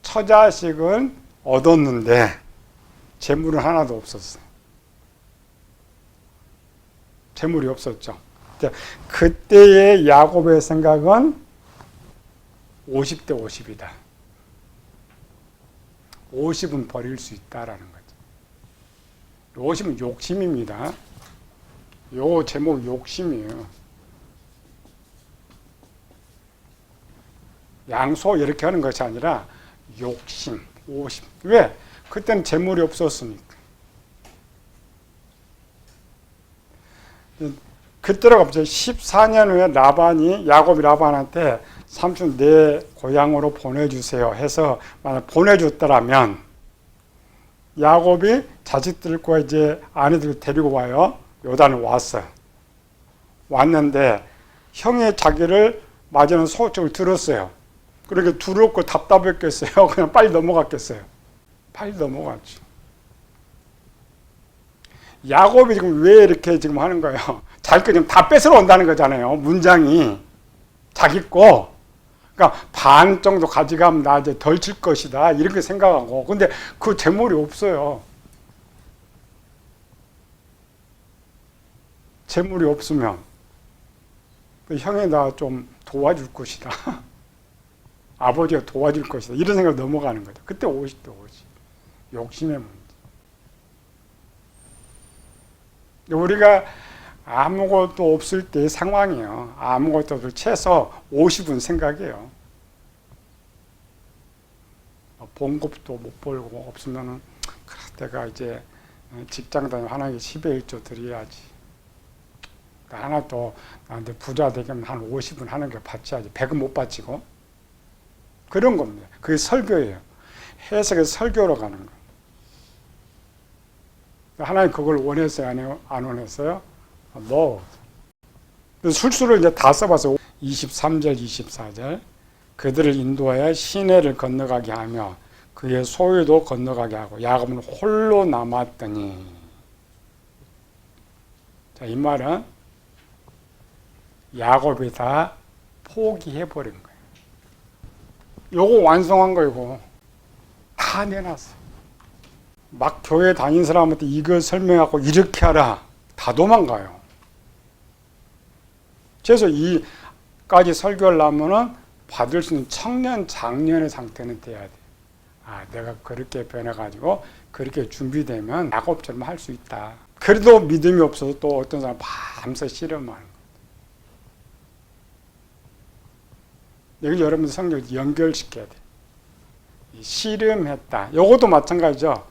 처자식은 얻었는데 재물은 하나도 없었어요. 재물이 없었죠. 그때의 야곱의 생각은 50대 50이다. 50은 버릴 수 있다라는 거죠. 50은 욕심입니다. 요 제목 욕심이에요. 양소 이렇게 하는 것이 아니라 욕심, 50. 왜? 그때는 재물이 없었으니까. 그때로 갑자기 14년 후에 야곱이 라반한테 삼촌 내 고향으로 보내주세요 해서 만약 보내줬더라면 야곱이 자식들과 이제 아내들 데리고 와요. 요단을 왔어요. 왔는데 형이 자기를 맞이하는 소식을 들었어요. 그렇게 두렵고 답답했겠어요. 그냥 빨리 넘어갔겠어요. 빨리 넘어갔죠. 야곱이 지금 왜 이렇게 지금 하는 거예요? 자기 거 지금 다 뺏으러 온다는 거잖아요. 문장이. 자기 거. 그러니까 반 정도 가져가면 나 이제 덜 칠 것이다. 이렇게 생각하고. 근데 그 재물이 없어요. 재물이 없으면 형이 나 좀 도와줄 것이다. 아버지가 도와줄 것이다. 이런 생각을 넘어가는 거죠. 그때 50대 50. 욕심의 문제. 우리가 아무것도 없을 때의 상황이에요. 아무것도 없을 최소 50은 생각이에요. 봉급도 못 벌고 없으면은 내가 이제 직장 다니면 하나님께 10의 1조 드려야지. 하나 더 나한테 부자 되면 한 50은 하는 게 받쳐야지. 100은 못 받치고. 그런 겁니다. 그게 설교예요. 해석의 설교로 가는 거예요. 하나님 그걸 원했어요? 안 원했어요? 술수를 이제 다 써봐서 23절, 24절. 그들을 인도하여 시내를 건너가게 하며 그의 소유도 건너가게 하고 야곱은 홀로 남았더니. 자, 이 말은 야곱이 다 포기해버린 거예요. 요거 완성한 거이고 다 내놨어요. 막 교회 다닌 사람한테 이거 설명하고 이렇게 하라. 다 도망가요. 그래서 이까지 설교를 하면은 받을 수 있는 청년, 장년의 상태는 돼야 돼. 아, 내가 그렇게 변해가지고 그렇게 준비되면 야곱처럼 할 수 있다. 그래도 믿음이 없어서 또 어떤 사람 밤새 씨름하는 거예요. 여기 여러분들 성경 연결시켜야 돼. 씨름했다. 요것도 마찬가지죠.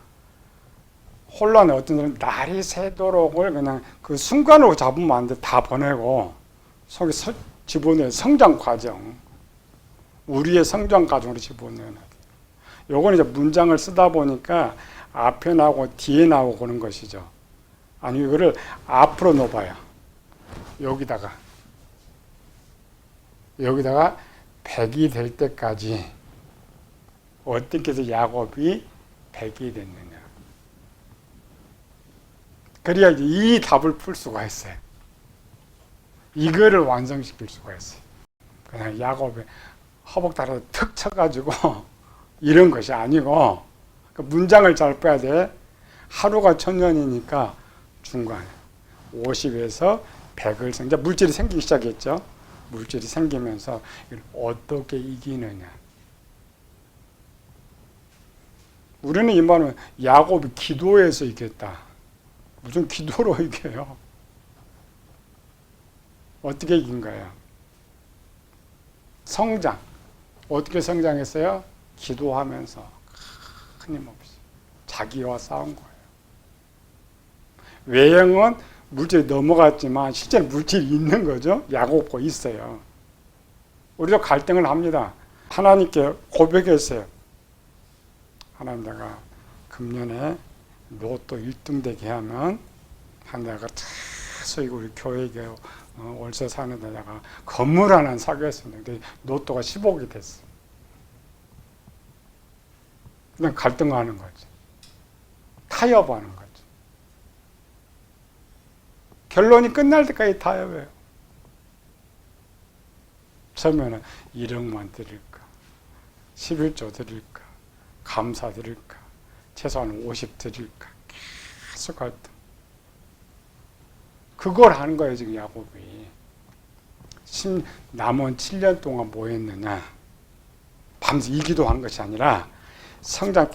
혼란에 어떤 사람은 날이 새도록을 그냥 그 순간으로 잡으면 안 돼. 다 보내고 속에 집어넣어야 성장 과정. 우리의 성장 과정으로 집어넣어야 돼. 요건 이제 문장을 쓰다 보니까 앞에 나오고 뒤에 나오고 그런 것이죠. 아니 이거를 앞으로 넣어봐요. 여기다가 100이 될 때까지 어떻게 해서 야곱이 100이 됐느냐. 그래야 이 답을 풀 수가 있어요. 이거를 완성시킬 수가 있어요. 그냥 야곱의 허벅 따라 턱 쳐가지고 이런 것이 아니고 그 문장을 잘 빼야 돼. 하루가 1000년이니까 중간에 50에서 100을 이제 물질이 생기기 시작했죠. 물질이 생기면서 이걸 어떻게 이기느냐. 우리는 이 말은 야곱이 기도해서 이겼다. 무슨 기도로 이겨요? 어떻게 이긴 거예요? 성장. 어떻게 성장했어요? 기도하면서 끊임없이 자기와 싸운 거예요. 외형은 물질이 넘어갔지만 실제 물질이 있는 거죠. 야곱과 있어요. 우리도 갈등을 합니다. 하나님께 고백했어요. 하나님, 내가 금년에 로또 1등 되게 하면 내가 계속 우리 교회에 월세 사는 데다가 건물 하나 사겠습니다. 근데 로또가 10억이 됐어. 그냥 갈등하는 거지. 타협하는 거지. 결론이 끝날 때까지 타협해요. 처음에는 1억만 드릴까? 11조 드릴까? 감사 드릴까? 최소한 50 드릴까? 계속 갈등. 그걸 하는 거예요, 지금 야곱이. 남은 7년 동안 뭐 했느냐? 밤새 이 기도한 것이 아니라 성장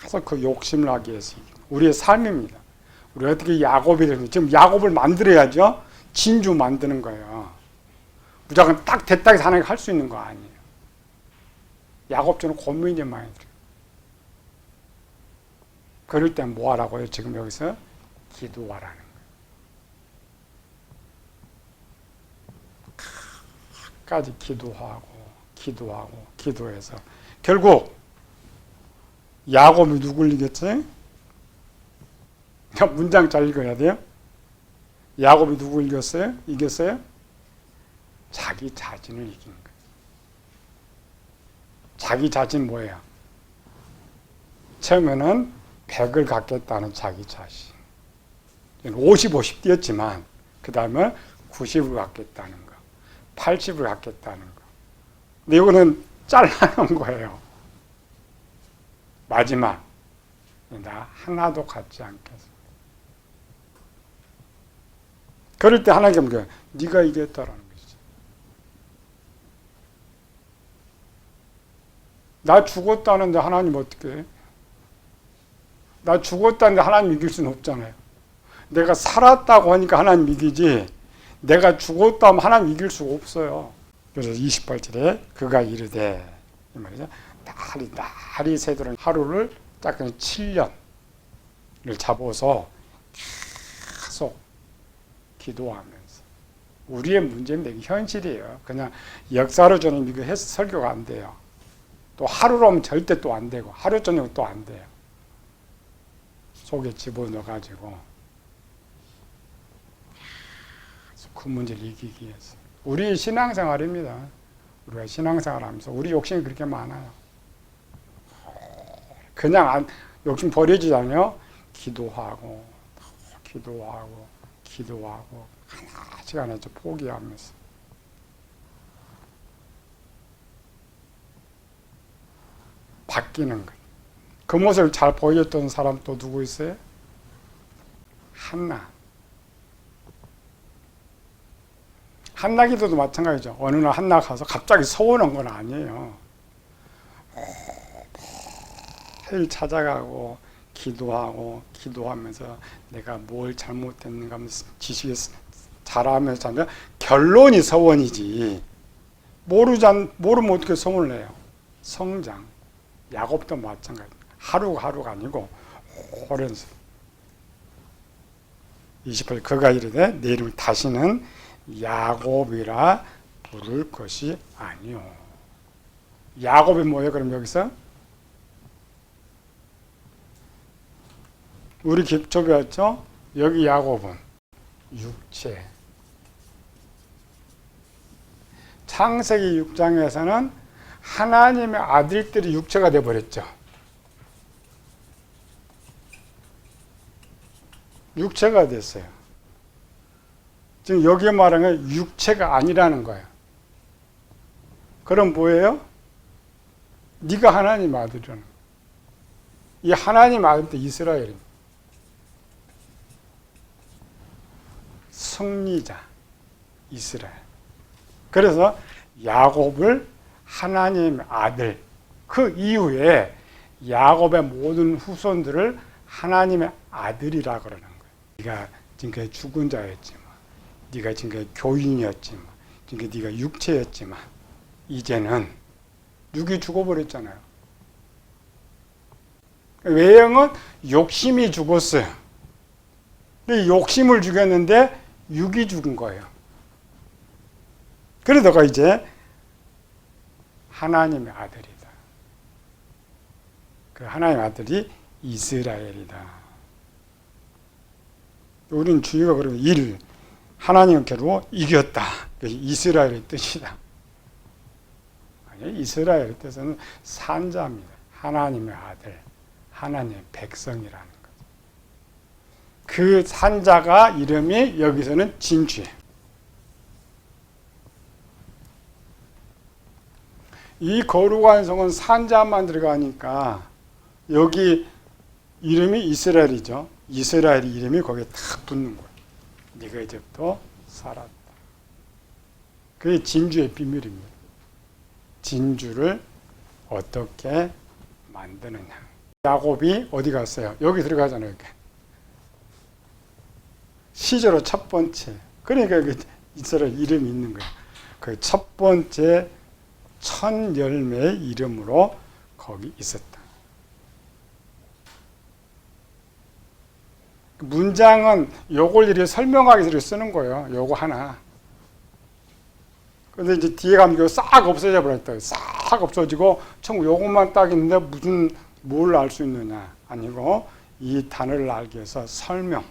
계속 그 욕심을 하기 위해서 우리의 삶입니다. 우리 어떻게 야곱이 되는 지금 야곱을 만들어야죠. 진주 만드는 거예요. 무조건 딱 됐다 해서 하나님 할 수 있는 거 아니에요. 야곱처럼 고민이 많이 들어요. 그럴 때 뭐 하라고요? 지금 여기서 기도하라는 거예요. 끝까지 기도하고 기도해서 결국 야곱이 누굴 이겼지? 문장 잘 읽어야 돼요. 야곱이 누굴 이겼어요? 자기 자신을 이긴 거예요. 자기 자신 뭐예요? 처음에는 100을 갖겠다는 자기 자신. 50, 50 뛰었지만 그 다음에 90을 갖겠다는 거. 80을 갖겠다는 거. 근데 이거는 잘라놓은 거예요. 마지막. 나 하나도 갖지 않겠어. 그럴 때 하나님께 묻어요. 네가 이겼다라는 것이죠. 나 죽었다는데 하나님 어떻게 해? 나 죽었다는데 하나님 이길 수는 없잖아요. 내가 살았다고 하니까 하나님 이기지 내가 죽었다 하면 하나님 이길 수가 없어요. 그래서 28절에 그가 이르되 이 말이죠. 날이 새도록 하루를 딱 7년을 잡아서 계속 기도하면서 우리의 문제는 이게 현실이에요. 그냥 역사로 저는 이거 해서 설교가 안 돼요. 또 하루로 하면 절대 또 안 되고 하루 저녁 또 안 돼요. 속에 집어넣어가지고 그 문제를 이기기 위해서 우리 신앙생활입니다. 우리가 신앙생활하면서 우리 욕심이 그렇게 많아요. 그냥 욕심 버리지 않아요. 기도하고 하나씩 하나씩 포기하면서 바뀌는 것. 그 모습을 잘 보여줬던 사람 또 누구 있어요? 한나 기도도 마찬가지죠. 어느 날 한나 가서 갑자기 서운한 건 아니에요. 매일 찾아가고 기도하면서 내가 뭘 잘못했는가 하면서 지식에 잘하면서 하면 결론이 서원이지. 모르면 어떻게 서원을 해요? 성장. 야곱도 마찬가지입니다. 하루가 아니고 오랜 세월. 28절 그가 이르되 내 이름을 다시는 야곱이라 부를 것이 아니요. 야곱이 뭐예요? 그럼 여기서 우리 기초 배웠죠? 여기 야곱은 육체. 창세기 6장에서는 하나님의 아들들이 육체가 되어버렸죠. 육체가 됐어요. 지금 여기에 말하는 건 육체가 아니라는 거예요. 그럼 뭐예요? 네가 하나님 아들이라는 거예요. 이 하나님 아들도 이스라엘입니다. 승리자 이스라엘. 그래서 야곱을 하나님의 아들, 그 이후에 야곱의 모든 후손들을 하나님의 아들이라 그러는 거예요. 네가 지금까지 죽은 자였지만, 네가 지금까지 교인이었지만, 지금까지 네가 육체였지만, 이제는 육이 죽어버렸잖아요. 외형은 욕심이 죽었어요. 근데 욕심을 죽였는데 육이 죽은 거예요. 그래서 너가 이제 하나님의 아들이다. 그 하나님의 아들이 이스라엘이다. 우리는 주의가 그러면 하나님께로 이겼다. 그것이 이스라엘의 뜻이다. 아니, 이스라엘의 뜻은 산자입니다. 하나님의 아들, 하나님의 백성이라는 거죠. 그 산자가 이름이 여기서는 진주예요. 이 거룩한 성은 산자만 들어가니까 여기 이름이 이스라엘이죠. 이스라엘 이름이 거기에 탁 붙는 거예요. 네가 이제부터 살았다. 그게 진주의 비밀입니다. 진주를 어떻게 만드느냐. 야곱이 어디 갔어요? 여기 들어가잖아요. 이렇게. 시제로 첫 번째. 그러니까 이스라엘 이름이 있는 거예요. 그 첫 번째 첫 열매의 이름으로 거기 있었다. 문장은 요걸 이렇게 설명하기 위해서 쓰는 거예요. 요거 하나. 근데 이제 뒤에 가면 싹 없어져 버렸다. 싹 없어지고 참 요것만 딱 있는데 무슨 뭘 알 수 있느냐. 아니고 이 단어를 알기 위해서 설명을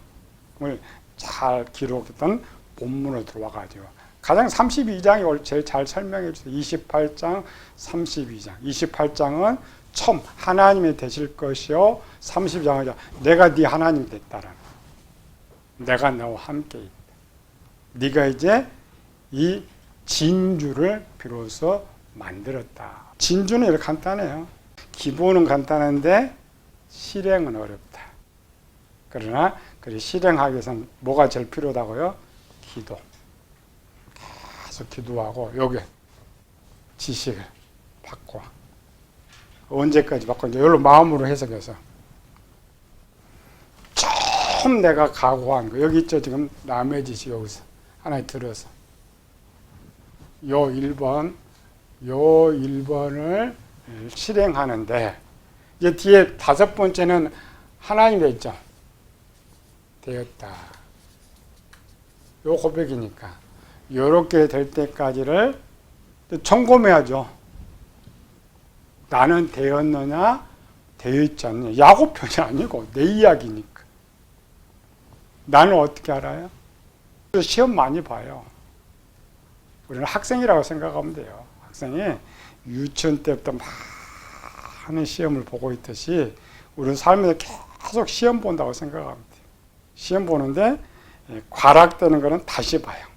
잘 기록했던 본문으로 들어와가지고 가장 32장이 제일 잘 설명해 주세요. 28장, 32장. 28장은 처음 하나님이 되실 것이요. 32장은 내가 네 하나님이 됐다라는. 내가 너와 함께 있다. 네가 이제 이 진주를 비로소 만들었다. 진주는 이렇게 간단해요. 기본은 간단한데 실행은 어렵다. 그러나 그 실행하기 위해서는 뭐가 제일 필요하다고요? 기도. 계속 기도하고 여기 지식을 받고 언제까지 받고 이제 여기로 마음으로 해석해서 처음 내가 각오한 거 여기 있죠. 지금 남의 지식 여기서 하나에 들어서 요 1번을 실행하는데 이제 뒤에 다섯 번째는 하나님 됐죠. 되었다. 요 고백이니까 요렇게 될 때까지를 점검해야죠. 나는 되었느냐 되어있지 않느냐. 야곱 편이 아니고 내 이야기니까. 나는 어떻게 알아요? 시험 많이 봐요. 우리는 학생이라고 생각하면 돼요. 학생이 유치원 때부터 많은 시험을 보고 있듯이 우리는 삶에서 계속 시험 본다고 생각하면 돼요. 시험 보는데 과락되는 거는 다시 봐요.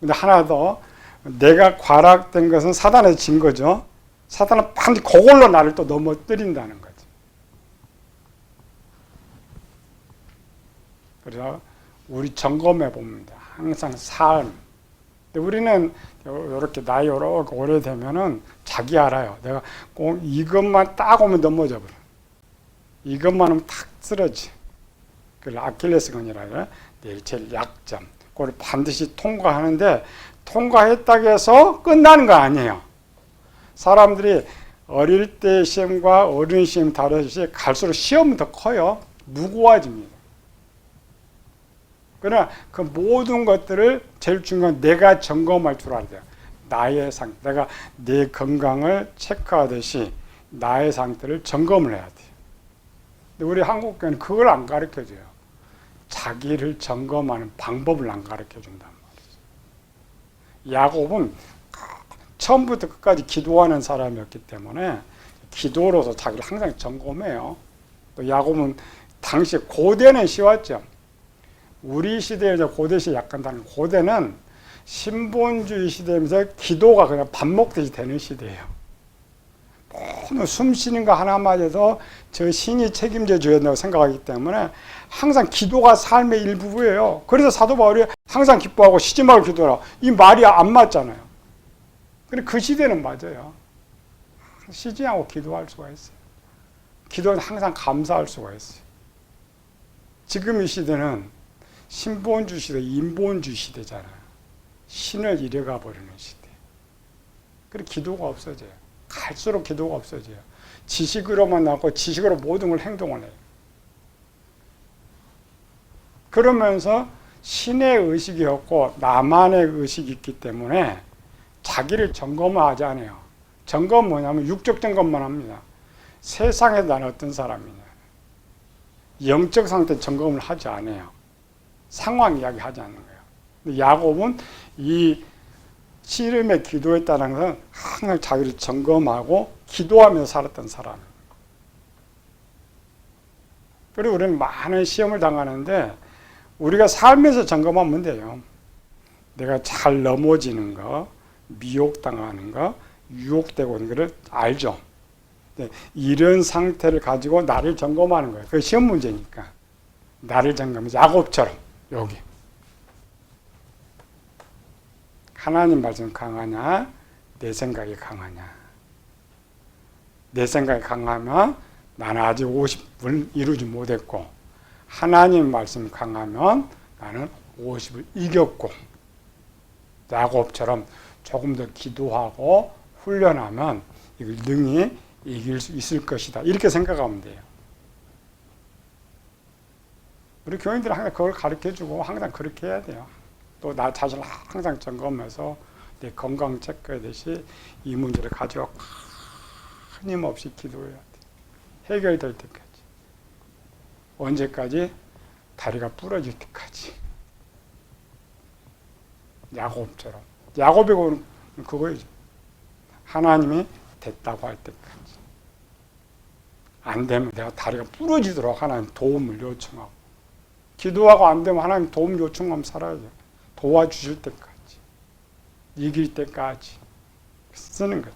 근데 하나 더, 내가 과락된 것은 사단에서 진 거죠. 사단은 반드시 그걸로 나를 또 넘어뜨린다는 거죠. 그래서 우리 점검해 봅니다. 항상 삶. 근데 우리는 이렇게 나이 이렇게 오래되면은 자기 알아요. 내가 꼭 이것만 딱 오면 넘어져 버려. 이것만 하면 탁 쓰러지. 그 아킬레스건이라 내 제일 약점. 그걸 반드시 통과하는데 통과했다고 해서 끝나는 거 아니에요. 사람들이 어릴 때 시험과 어린 시험 다르듯이 갈수록 시험은 더 커요. 무거워집니다. 그러나 그 모든 것들을 제일 중요한 내가 점검할 줄 알아야 돼요. 나의 상태, 내가 내 건강을 체크하듯이 나의 상태를 점검을 해야 돼요. 근데 우리 한국교회는 그걸 안 가르쳐줘요. 자기를 점검하는 방법을 안 가르쳐준단 말이죠. 야곱은 처음부터 끝까지 기도하는 사람이었기 때문에 기도로서 자기를 항상 점검해요. 또 야곱은 당시 고대는 쉬웠죠. 우리 시대에 고대 시대 약간 다른, 고대는 신본주의 시대면서 기도가 그냥 밥 먹듯이 되는 시대예요. 모든 숨 쉬는 거 하나마저도 저 신이 책임져 줘야 된다고 생각하기 때문에 항상 기도가 삶의 일부예요. 그래서 사도 바울이 항상 기뻐하고 쉬지 말고 기도하라. 이 말이 안 맞잖아요. 근데 그 시대는 맞아요. 쉬지 않고 기도할 수가 있어요. 기도는 항상 감사할 수가 있어요. 지금 이 시대는 신본주의 시대, 인본주의 시대잖아요. 신을 잃어가 버리는 시대. 그리고 기도가 없어져요. 갈수록 기도가 없어져요. 지식으로만 나고 지식으로 모든 걸 행동을 해요. 그러면서 신의 의식이 없고 나만의 의식이 있기 때문에 자기를 점검을 하지 않아요. 점검은 뭐냐면 육적 점검만 합니다. 세상에 나는 어떤 사람이냐. 영적 상태 점검을 하지 않아요. 상황 이야기 하지 않는 거예요. 근데 야곱은 이 씨름의 기도에 따른 것은 항상 자기를 점검하고 기도하면서 살았던 사람이에요. 그리고 우리는 많은 시험을 당하는데 우리가 살면서 점검하면 돼요. 내가 잘 넘어지는 거, 미혹당하는 거, 유혹되고 있는 거를 알죠. 이런 상태를 가지고 나를 점검하는 거예요. 그게 시험 문제니까. 나를 점검해서 야곱처럼 여기. 하나님 말씀 강하냐? 내 생각이 강하냐? 내 생각이 강하면 나는 아직 50을 이루지 못했고 하나님 말씀 강하면 나는 50을 이겼고 야곱처럼 조금 더 기도하고 훈련하면 이걸 능히 이길 수 있을 것이다. 이렇게 생각하면 돼요. 우리 교인들은 항상 그걸 가르쳐주고 항상 그렇게 해야 돼요. 또 나 자신을 항상 점검해서 내 건강 체크하듯이 이 문제를 가지고 끊임없이 기도해야 돼. 해결될 때까지. 언제까지? 다리가 부러질 때까지. 야곱처럼. 야곱이 그거이죠. 하나님이 됐다고 할 때까지. 안 되면 내가 다리가 부러지도록 하나님 도움을 요청하고. 기도하고 안 되면 하나님 도움 요청하면 살아야죠. 도와주실 때까지. 이길 때까지 쓰는 거죠.